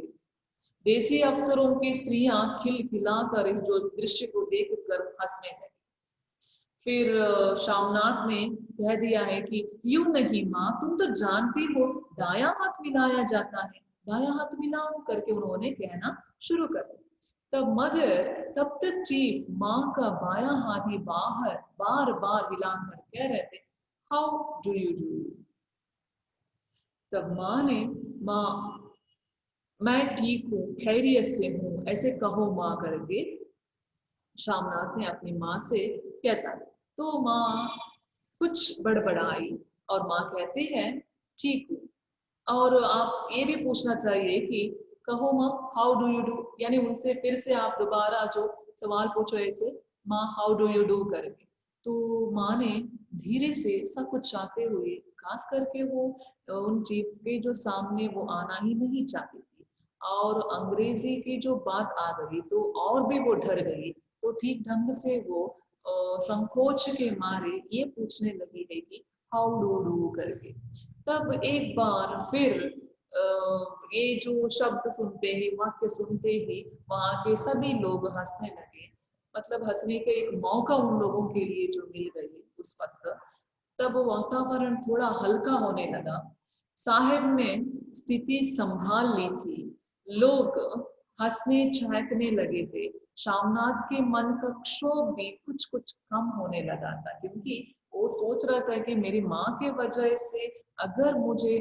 देसी अफसरों की स्त्रियां खिलखिलाकर इस जो दृश्य को देखकर हंसने लगी। फिर शामनाथ ने कह दिया है कि यूं नहीं माँ, तुम तो जानती हो दायां हाथ मिलाया जाता है, दायां हाथ मिलाओ करके उन्होंने कहना शुरू कर दिया। तब मगर तब तक चीफ माँ का बायां हाथ ही बाहर बार बार हिलाकर कह रहे थे, हाउ डू यू डू। तब माँ ने, माँ मैं ठीक हूँ, खैरियत से हूँ, ऐसे कहो माँ करके शामनाथ ने अपनी माँ से कहता। तो माँ कुछ बड़बड़ाई और माँ कहती है ठीक हूँ। और आप ये भी पूछना चाहिए कि कहो माँ हाउ डू यू डू, यानी उनसे फिर से आप दोबारा जो सवाल पूछो ऐसे, माँ हाउ डू यू डू करके। तो माँ ने धीरे से सब कुछ चाहते हुए, खास करके वो उन चीफ के जो सामने वो आना ही नहीं चाहती थी, और अंग्रेजी की जो बात आ गई तो और भी वो डर गई। तो ठीक ढंग से वो संकोच के मारे ये पूछने लगी है कि हाउ डू डू करके। तब एक बार फिर ये जो शब्द सुनते ही, वाक्य सुनते ही वहां के सभी लोग हंसने लगे। मतलब हंसने का एक मौका उन लोगों के लिए जो मिल गई उस वक्त। तब वातावरण थोड़ा हल्का होने लगा। साहेब ने स्थिति संभाल ली थी। लोग हंसने छहकने लगे थे। शामनाथ के मन का क्षोभ भी कुछ कुछ कम होने लगा था, क्योंकि वो सोच रहा था कि मेरी माँ के वजह से अगर मुझे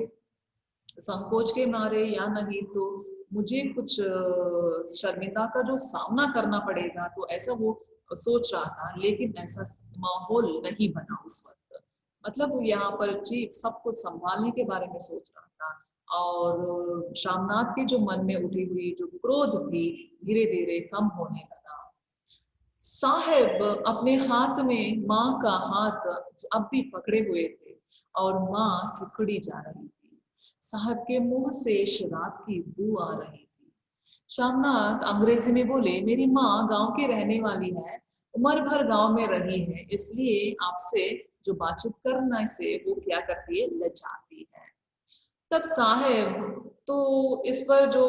संकोच के मारे या नहीं तो मुझे कुछ शर्मिंदा का जो सामना करना पड़ेगा, तो ऐसा वो सोच रहा था। लेकिन ऐसा माहौल नहीं बना उस वक्त। मतलब वो यहाँ पर चीफ सब कुछ संभालने के बारे में सोच रहा था, और शामनाथ के जो मन में उठी हुई जो क्रोध भी धीरे धीरे कम होने लगा। साहेब अपने हाथ में माँ का हाथ अब भी पकड़े हुए थे, और माँ सिकुड़ी जा रही थी। साहब के मुंह से शराब की बू आ रही थी। शामनाथ अंग्रेजी में बोले, मेरी माँ गांव की रहने वाली है, उम्र भर गांव में रही है, इसलिए आपसे जो बातचीत करने से वो क्या करती है, लजाती है। तब साहेब तो इस पर जो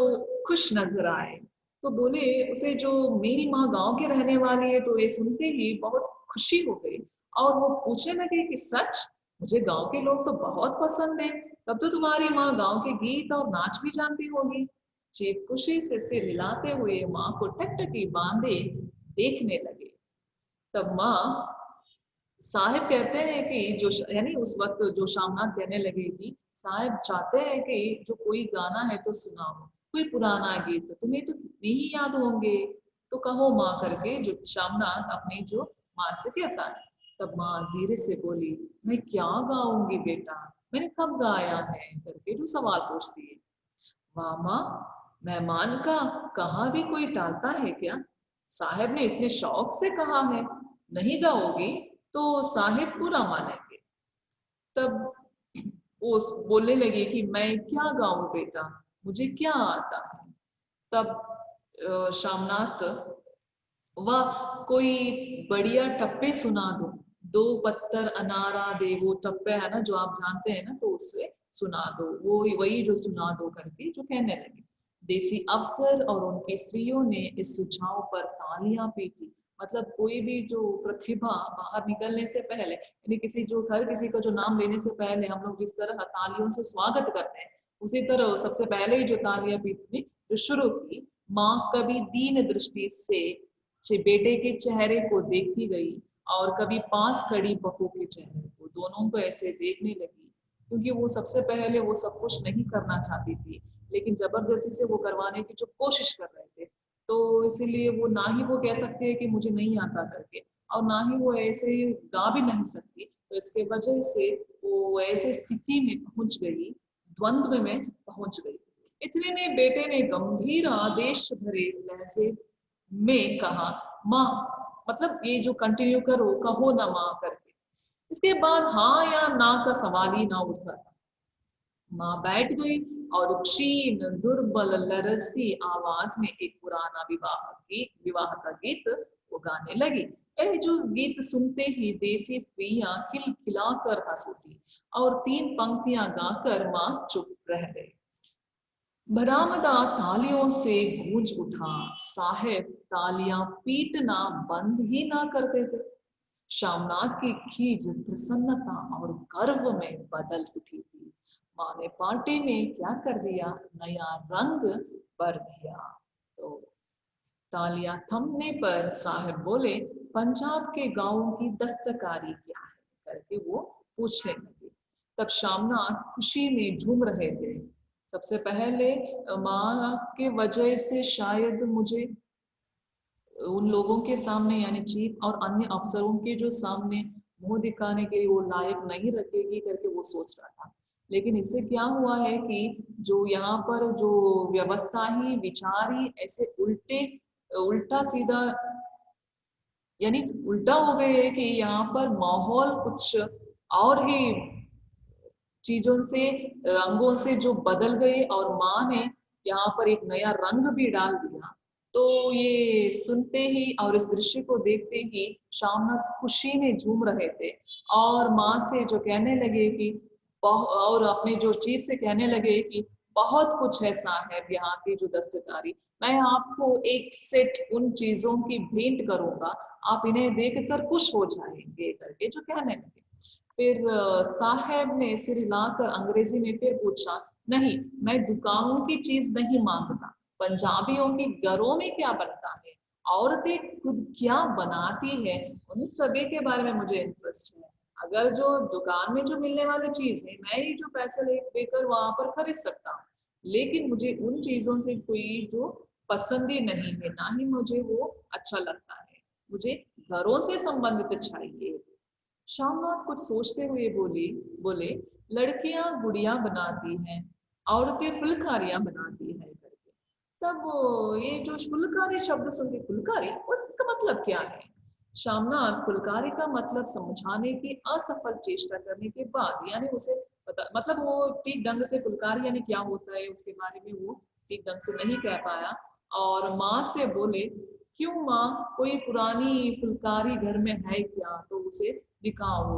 खुश नजर आए, तो बोले उसे जो मेरी माँ गांव के रहने वाली है, तो ये सुनते ही बहुत खुशी हो गई। और वो पूछने लगे कि सच, मुझे गांव के लोग तो बहुत पसंद है, तब तो तुम्हारी माँ गांव के गीत और नाच भी जानती होगी। चीफ खुशी से सिर हिलाते हुए माँ को टकटकी बांधे देखने लगे। तब माँ, साहिब कहते हैं कि जो यानी उस वक्त जो शामनाथ कहने लगे कि साहिब चाहते हैं कि जो कोई गाना है तो सुनाओ, कोई पुराना गीत, तुम्हें तो कितने ही याद होंगे, तो कहो माँ करके जो शामनाथ अपनी जो माँ से कहता है। तब माँ धीरे से बोली, मैं क्या गाऊंगी बेटा, मैंने कब गाया है करके जो सवाल पूछती है। वाह माँ, मेहमान का कहा भी कोई टालता है क्या, साहब ने इतने शौक से कहा है, नहीं गाओगी तो साहिब पूरा मानेंगे। तब वो बोलने लगे कि मैं क्या गाऊं बेटा, मुझे क्या आता है। तब शामनाथ, वह कोई बढ़िया टप्पे सुना दो, दो पत्थर अनारा दे, वो टप्पे है ना जो आप जानते हैं ना, तो उससे सुना दो, वो वही जो सुना दो करके जो कहने लगे। देसी अफसर और उनकी स्त्रियों ने इस सुझाव पर तालियां पीटी। मतलब कोई भी जो प्रतिभा बाहर निकलने से पहले, यानी किसी जो हर किसी का जो नाम लेने से पहले हम लोग जिस तरह तालियों से स्वागत करते हैं, उसी तरह सबसे पहले ही जो तालियां पीटनी जो शुरू की। माँ कभी दीन दृष्टि से बेटे के चेहरे को देखती गई, और कभी पास खड़ी बहू के चेहरे को, दोनों को ऐसे देखने लगी, क्योंकि वो सबसे पहले वो सब कुछ नहीं करना चाहती थी, लेकिन जबरदस्ती से वो करवाने की जो कोशिश कर रहे थे। तो इसीलिए वो ना ही वो कह सकती है कि मुझे नहीं आता करके, और ना ही वो ऐसे गा भी नहीं सकती, तो इसके वजह से वो ऐसे स्थिति में पहुंच गई, द्वंद्व में पहुंच गई। इतने में बेटे ने गंभीर आदेश भरे लहजे में कहा, माँ, मतलब ये जो कंटिन्यू करो, कहो ना माँ करके। इसके बाद हाँ या ना का सवाल ही ना उठता था। माँ बैठ गई और क्षीण दुर्बल लरजती आवाज में एक पुराना विवाह का गीत वो गाने लगी। यह जो गीत सुनते ही देसी स्त्रियां खिलखिलाकर हंस उठी और 3 पंक्तियां गाकर माँ चुप रह गई। बरामदा तालियों से गूंज उठा। साहेब तालियां पीटना बंद ही ना करते थे। श्यामनाथ की खीज प्रसन्नता और गर्व में बदल उठी थी। माँ ने पार्टी में क्या कर दिया, नया रंग भर दिया। तो तालियां थमने पर साहब बोले, पंजाब के गांवों की दस्तकारी क्या है करके वो पूछने लगे। तब श्यामनाथ खुशी में झूम रहे थे। सबसे पहले माँ के वजह से शायद मुझे उन लोगों के सामने यानी चीफ और अन्य अफसरों के जो सामने मुंह दिखाने के लिए वो लायक नहीं रखेगी करके वो सोच रहा था। लेकिन इससे क्या हुआ है कि जो यहाँ पर जो व्यवस्था ही विचार ही ऐसे उल्टा सीधा यानी उल्टा हो गए है कि यहाँ पर माहौल कुछ और ही चीजों से रंगों से जो बदल गए और माँ ने यहाँ पर एक नया रंग भी डाल दिया। तो ये सुनते ही और इस दृश्य को देखते ही श्यामनाथ खुशी में झूम रहे थे और माँ से जो कहने लगे कि और अपने जो चीफ से कहने लगे कि बहुत कुछ है साहब यहाँ की जो दस्तकारी, मैं आपको एक सेट उन चीजों की भेंट करूंगा, आप इन्हें देखकर खुश हो जाएंगे करके जो कहने लगे। फिर साहब ने सिर हिलाकर अंग्रेजी में फिर पूछा, नहीं, मैं दुकानों की चीज नहीं मांगता, पंजाबियों के घरों में क्या बनता है, औरतें खुद क्या बनाती है, उन सभी के बारे में मुझे इंटरेस्ट है। अगर जो दुकान में जो मिलने वाली चीज है मैं ही जो पैसे देकर वहां पर खरीद सकता हूँ, लेकिन मुझे उन चीजों से कोई जो पसंद ही नहीं है, ना ही मुझे वो अच्छा लगता है, मुझे घरों से संबंधित चाहिए। श्यामनाथ कुछ सोचते हुए बोले, लड़कियां गुड़िया बनाती हैं, औरतें फुलकारियां बनाती है करके। तब ये जो फुलकारी शब्द सुन के, फुलकारी उसका मतलब क्या है? श्यामनाथ फुलकारी का मतलब समझाने की असफल चेष्टा करने के बाद यानी उसे पता मतलब वो ठीक ढंग से फुलकारी यानी क्या होता है उसके बारे में वो ठीक ढंग से नहीं कह पाया और माँ से बोले, क्यों माँ, कोई पुरानी फुलकारी घर में है क्या, तो उसे दिखाओ।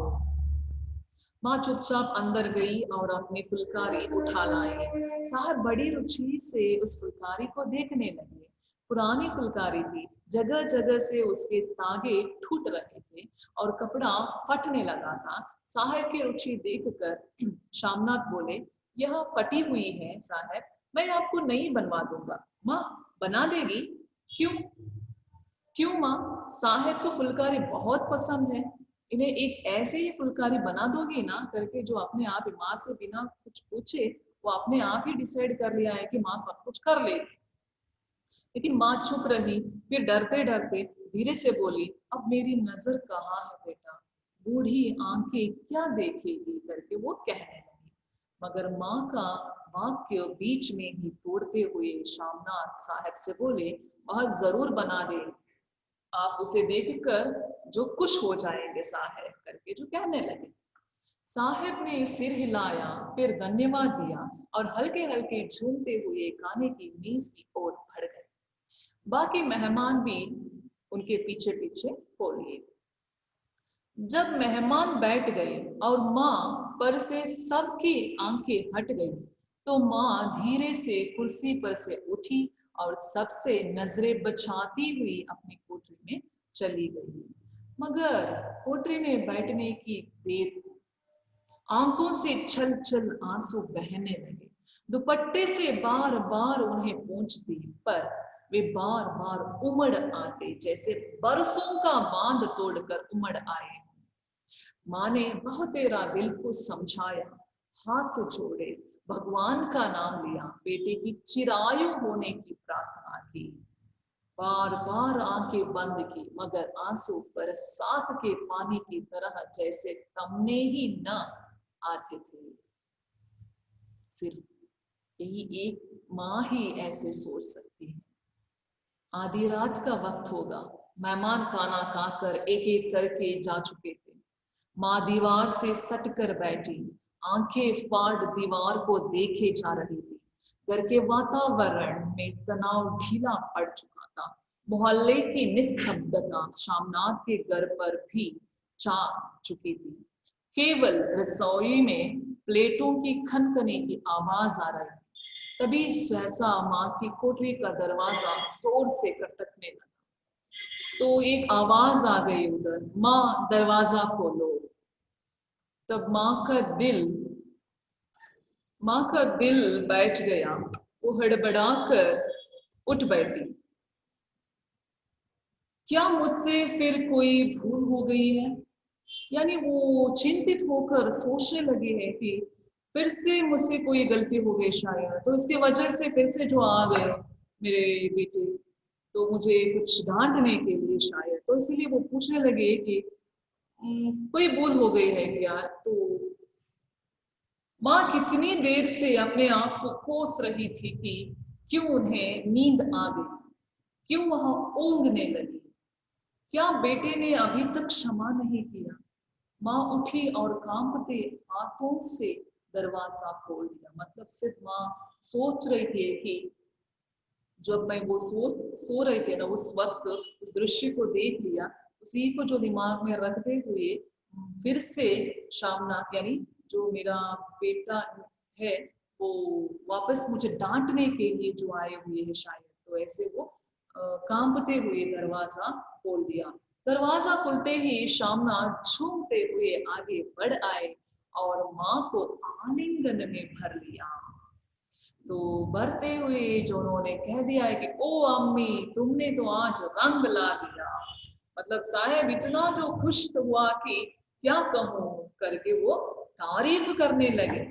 माँ चुपचाप अंदर गई और अपनी फुलकारी उठा लाई। साहब बड़ी रुचि से उस फुलकारी को देखने लगे। पुरानी फुलकारी थी, जगह जगह से उसके तागे टूट रहे थे और कपड़ा फटने लगा था। साहब की रुचि देखकर श्यामनाथ बोले, यह फटी हुई है साहब, मैं आपको नई बनवा दूंगा। माँ बना देगी? क्यों? क्यों माँ, साहेब को फुलकारी बहुत पसंद है, इन्हें एक ऐसे ही फुलकारी बना दोगी ना करके जो अपने आप ही माँ से बिना कुछ पूछे वो अपने आप ही डिसाइड कर लिया है कि माँ सब कुछ कर लेगी। लेकिन माँ चुप रही, फिर डरते डरते धीरे से बोली, अब मेरी नजर कहाँ है बेटा, बूढ़ी आंखें क्या देखेगी करके वो कहने लगी। मगर माँ का वाक्य बीच में ही तोड़ते हुए श्यामनाथ साहब से बोले, वह जरूर बना दे, आप उसे देखकर जो खुश हो जाएंगे साहब करके जो कहने लगे। साहब ने सिर हिलाया, फिर धन्यवाद दिया और हल्के हल्के झूमते हुए खाने की मेज की ओर बढ़ गए। बाकी मेहमान भी उनके पीछे पीछे हो लिए। जब मेहमान बैठ गए और माँ पर से सबकी आंखें हट गई, तो माँ धीरे से कुर्सी पर से उठी और सबसे नजरें बचाती हुई अपनी कोठरी में चली गई। मगर कोठरी में बैठने की देर थी, आंखों से छल छल आंसू बहने लगे। दुपट्टे से बार बार उन्हें पोंछती, पर वे बार बार उमड़ आते जैसे बरसों का बांध तोड़कर उमड़ आए। माँ ने बहुतेरा दिल को समझाया, हाथ जोड़े, भगवान का नाम लिया, बेटे की चिरायु होने की प्रार्थना की, बार बार आंखें बंद की, मगर आंसू बरसात के पानी की तरह जैसे थमने ही न। आते थे। सिर्फ यही एक माँ ही ऐसे सोच सकती है। आधी रात का वक्त होगा, मेहमान खाना खाकर एक एक करके जा चुके थे। माँ दीवार से सट कर बैठी, आंखें फाड़ दीवार को देखे जा रही थी। घर के वातावरण में तनाव ढीला पड़ चुका था। मोहल्ले की निस्तब्धता शामनाथ के घर पर भी छा चुकी थी। केवल रसोई में प्लेटों की खनखने की आवाज आ रही। तभी सहसा माँ की कोठरी का दरवाजा जोर से खटखटने लगा। तो एक आवाज आ गई उधर, माँ दरवाजा खोलो। तब माँ का दिल बैठ गया। वो हड़बड़ाकर उठ बैठी। क्या मुझसे फिर कोई भूल हो गई है? यानी वो चिंतित होकर सोचने लगी है कि फिर से मुझसे कोई गलती हो गई शायद, तो इसकी वजह से फिर से जो आ गए मेरे बेटे, तो मुझे कुछ डांटने के लिए शायद, तो इसीलिए वो पूछने लगे कि कोई भूल हो गई है क्या? तो माँ कितनी देर से अपने आप को कोस रही थी कि क्यों उन्हें नींद आ गई, क्यों वहां ऊँघने लगी। क्या बेटे ने अभी तक क्षमा नहीं किया? माँ उठी और कांपते हाथों से दरवाजा खोल दिया। मतलब सिर्फ माँ सोच रही थी कि जब मैं वो सो रहे थे ना, उस वक्त उस दृश्य को देख लिया, उसी को जो दिमाग में रखते हुए फिर से शामनाथ यानी जो मेरा बेटा है वो वापस मुझे डांटने के लिए जो आए हुए हैं शायद, तो ऐसे वो कांपते हुए दरवाजा खोल दिया। दरवाजा खुलते ही शामनाथ झूमते हुए आगे बढ़ आए और माँ को आलिंगन में भर लिया। तो बढ़ते हुए जो उन्होंने कह दिया है कि ओ अम्मी, तुमने तो आज रंग ला दिया। मतलब साहेब इतना जो खुश हुआ कि क्या कहूं करके वो तारीफ करने लगे।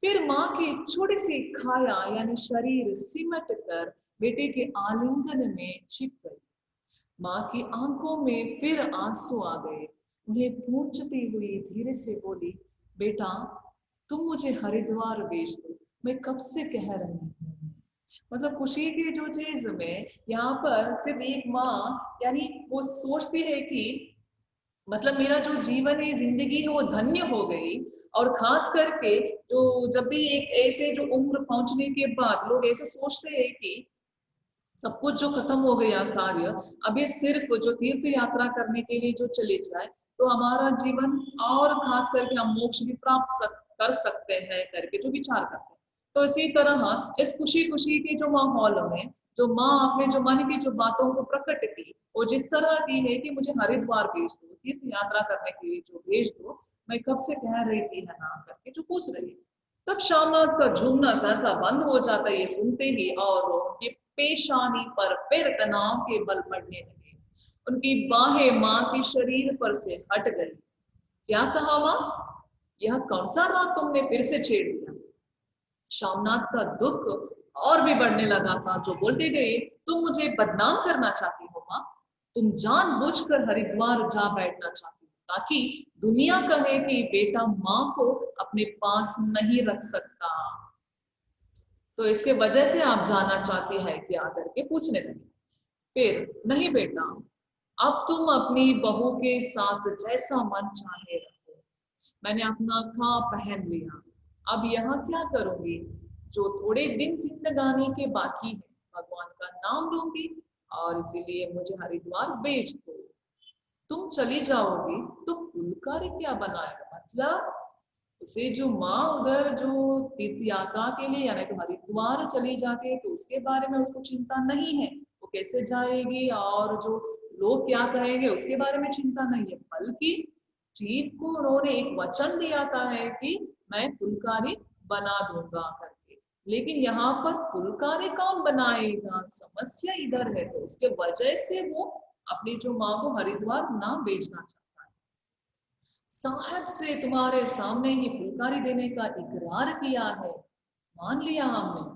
फिर माँ की छोटी सी खाया यानी शरीर सिमट कर बेटे के आलिंगन में छिप गई। माँ की आंखों में फिर आंसू आ गए। उन्हें पूछती हुई धीरे से बोली, बेटा तुम मुझे हरिद्वार भेज दो, मैं कब से कह रही हूँ। मतलब खुशी की जो चीज में यहाँ पर सिर्फ एक माँ यानी वो सोचती है कि मतलब मेरा जो जीवन है जिंदगी है वो धन्य हो गई। और खास करके जो जब भी एक ऐसे जो उम्र पहुंचने के बाद लोग ऐसे सोचते हैं कि सब कुछ जो खत्म हो गया कार्य, अभी सिर्फ जो तीर्थ यात्रा करने के लिए जो चले जाए तो हमारा जीवन और खास करके हम मोक्ष भी प्राप्त कर सकते हैं करके जो विचार करते हैं। तो इसी तरह इस खुशी खुशी के जो माहौल में जो माँ अपने जो मन की जो बातों को प्रकट की, वो जिस तरह की है कि मुझे हरिद्वार भेज दो, तीर्थ यात्रा करने के लिए जो भेज दो, मैं कब से कह रही थी है ना करके जो पूछ रही है। तब शामनाथ का झूमना सहसा बंद हो जाता है ये सुनते ही, और उनकी पेशानी पर फिर तनाव के बल पड़ने लगे। उनकी बाहें माँ के शरीर पर से हट गई। क्या कहा माँ? यह कौन सा राग तुमने फिर से छेड़ दिया? शामनाथ का दुख और भी बढ़ने लगा था। जो बोलते गए, तुम मुझे बदनाम करना चाहती हो माँ, तुम जानबूझकर हरिद्वार जा बैठना चाहती हो ताकि दुनिया कहे कि बेटा माँ को अपने पास नहीं रख सकता, तो इसके वजह से आप जाना चाहती है क्या करके पूछने लगे। फिर नहीं बेटा, अब तुम अपनी बहू के साथ जैसा मन चाहे रखो, मैंने अपना खा पहन लिया, अब यहाँ क्या करूंगी? जो थोड़े दिन जिंदगानी के बाकी है भगवान का नाम लूंगी, और इसीलिए मुझे हरिद्वार भेज दो। तुम चली जाओगी तो फुलकारी क्या बनाएगा? मतलब उसे जो माँ उधर जो तीर्थ यात्रा के लिए यानी तो हरिद्वार चली जाती है तो उसके बारे में उसको चिंता नहीं है, वो कैसे जाएगी और जो लोग क्या कहेंगे उसके बारे में चिंता नहीं है, बल्कि जीव को उन्होंने एक वचन दिया था है कि मैं फुलकारी बना दूंगा करके। लेकिन यहाँ पर फुलकारी कौन बनाएगा, समस्या इधर है। तो उसके वजह से वो अपनी जो माँ को हरिद्वार ना भेजना चाहता है। साहब से तुम्हारे सामने ही फुलकारी देने का इकरार किया है, मान लिया हमने।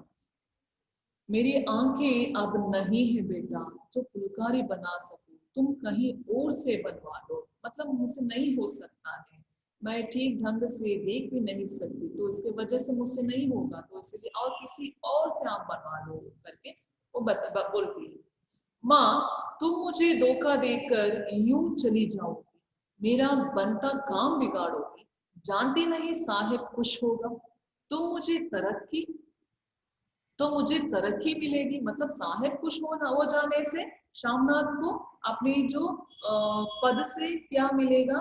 मेरी आंखें अब नहीं है बेटा जो फुलकारी बना सकूं, तुम कहीं और से बनवा लो, मतलब मुझसे नहीं हो सकता है। मैं ठीक ढंग से देख भी नहीं सकती, तो इसके वजह से मुझसे नहीं होगा, तो इसलिए और किसी और से आप बनवा लो करके वो बोलती है। माँ, तुम मुझे धोखा देकर यूं चली जाओगी, मेरा बनता काम बिगाड़ोगी, जानती नहीं साहिब खुश होगा। तुम मुझे तरक्की तो मुझे तरक्की मिलेगी, मतलब साहिब खुश हो जाने से शामनाथ को अपनी जो पद से क्या मिलेगा,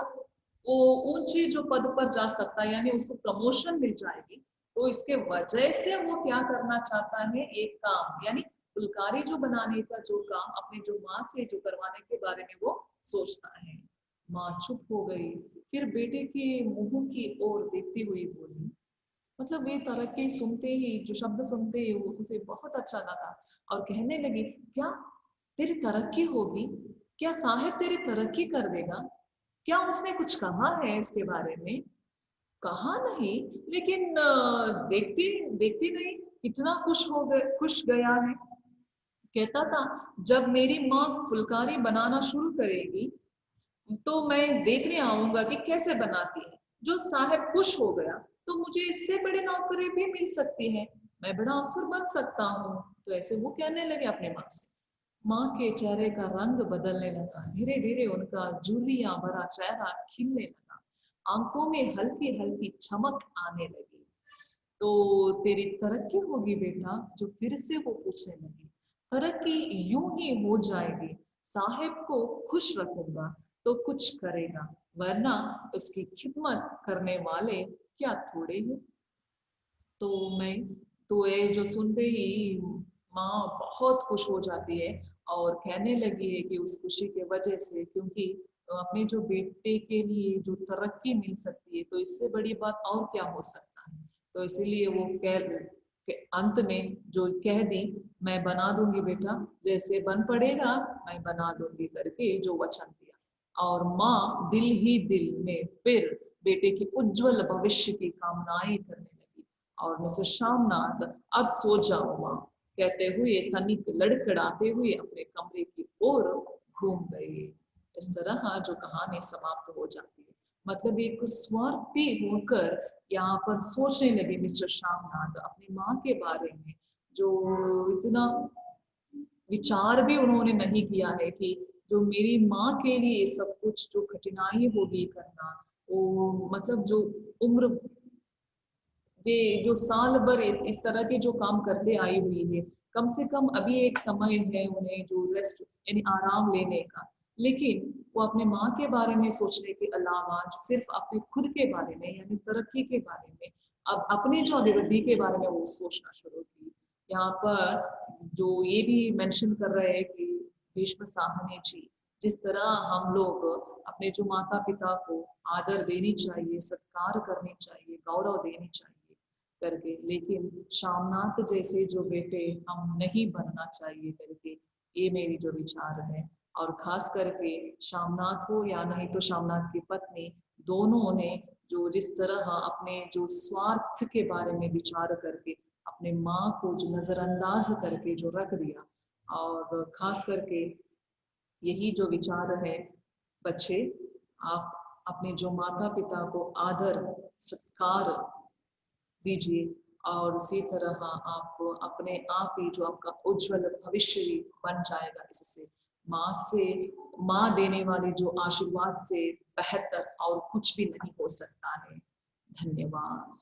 वो ऊंचे जो पद पर जा सकता है, यानी उसको प्रमोशन मिल जाएगी। तो इसके वजह से वो क्या करना चाहता है, एक काम यानी फुलकारी जो बनाने का जो काम अपनी जो माँ से जो करवाने के बारे में वो सोचता है। माँ चुप हो गई, फिर बेटे के मुंह की ओर देखती हुई बोली, मतलब ये तरक्की सुनते ही, जो शब्द सुनते ही उसे बहुत अच्छा लगा और कहने लगी, क्या तेरी तरक्की होगी? क्या साहिब तेरी तरक्की कर देगा? क्या उसने कुछ कहा है इसके बारे में? कहा नहीं, लेकिन देखती देखती नहीं कितना खुश गया है। कहता था, जब मेरी माँ फुलकारी बनाना शुरू करेगी तो मैं देखने आऊंगा कि कैसे बनाती है। जो साहब खुश हो गया तो मुझे इससे बड़ी नौकरी भी मिल सकती है, मैं बड़ा अफसर बन सकता हूँ। तो ऐसे वो कहने लगे अपने माँ से। माँ के चेहरे का रंग बदलने लगा, धीरे धीरे उनका जूलियां भरा चेहरा खिलने लगा, आंखों में हल्की हल्की चमक आने लगी। तो तेरी तरक्की होगी बेटा, जो फिर से वो पूछने लगी। तरक्की यूं ही हो जाएगी, साहिब को खुश रखूंगा तो कुछ करेगा, वरना उसकी खिदमत करने वाले क्या थोड़े हैं। तो मैं तो ये जो सुनते ही माँ बहुत खुश हो जाती है और कहने लगी है कि उस खुशी के वजह से, क्योंकि अपने जो बेटे के लिए जो तरक्की मिल सकती है, तो इससे बड़ी बात और क्या हो सकता है। तो इसीलिए वो कह के अंत में जो कह दी, मैं बना दूंगी बेटा, जैसे बन पड़ेगा मैं बना दूंगी करके जो वचन दिया। और माँ दिल ही दिल में फिर बेटे के उज्जवल भविष्य की कामनाएं करने लगी। और मिस्टर श्यामनाथ, अब सो जाओ माँ, कहते हुए तनिक लड़खड़ाते हुए अपने कमरे की ओर घूम गए। इस तरह जो कहानी समाप्त हो जाती है, मतलब एक स्वार्थी होकर यहाँ पर सोचने लगे मिस्टर श्यामनाथ अपनी माँ के बारे में, जो इतना विचार भी उन्होंने नहीं किया है कि जो मेरी माँ के लिए सब कुछ जो कठिनाई होगी करना, वो मतलब जो उम्र ये जो साल भर इस तरह के जो काम करते आई हुई है, कम से कम अभी एक समय है उन्हें जो रेस्ट यानी आराम लेने का, लेकिन वो अपने माँ के बारे में सोचने के अलावा जो सिर्फ अपने खुद के बारे में यानी तरक्की के बारे में, अब अपने जो अभिवृद्धि के बारे में वो सोचना शुरू की। यहाँ पर जो ये भी मेंशन कर रहे हैं कि भीष्म साहनी जी, जिस तरह हम लोग अपने जो माता पिता को आदर देनी चाहिए, सत्कार करनी चाहिए, गौरव देनी चाहिए करके, लेकिन शामनाथ जैसे जो बेटे हम नहीं बनना चाहिए करके, ये मेरी जो विचार है। और खास करके शामनाथ हो या नहीं तो शामनाथ की पत्नी, दोनों ने जो जिस तरह अपने जो स्वार्थ के बारे में विचार करके अपने माँ को जो नजरअंदाज करके जो रख दिया, और खास करके यही जो विचार है, बच्चे आप अपने जो माता पिता को आदर सत्कार दीजिए, और उसी तरह आप अपने आप ही जो आपका उज्जवल भविष्य भी बन जाएगा इससे। माँ से, माँ देने वाले जो आशीर्वाद से बेहतर और कुछ भी नहीं हो सकता है। धन्यवाद।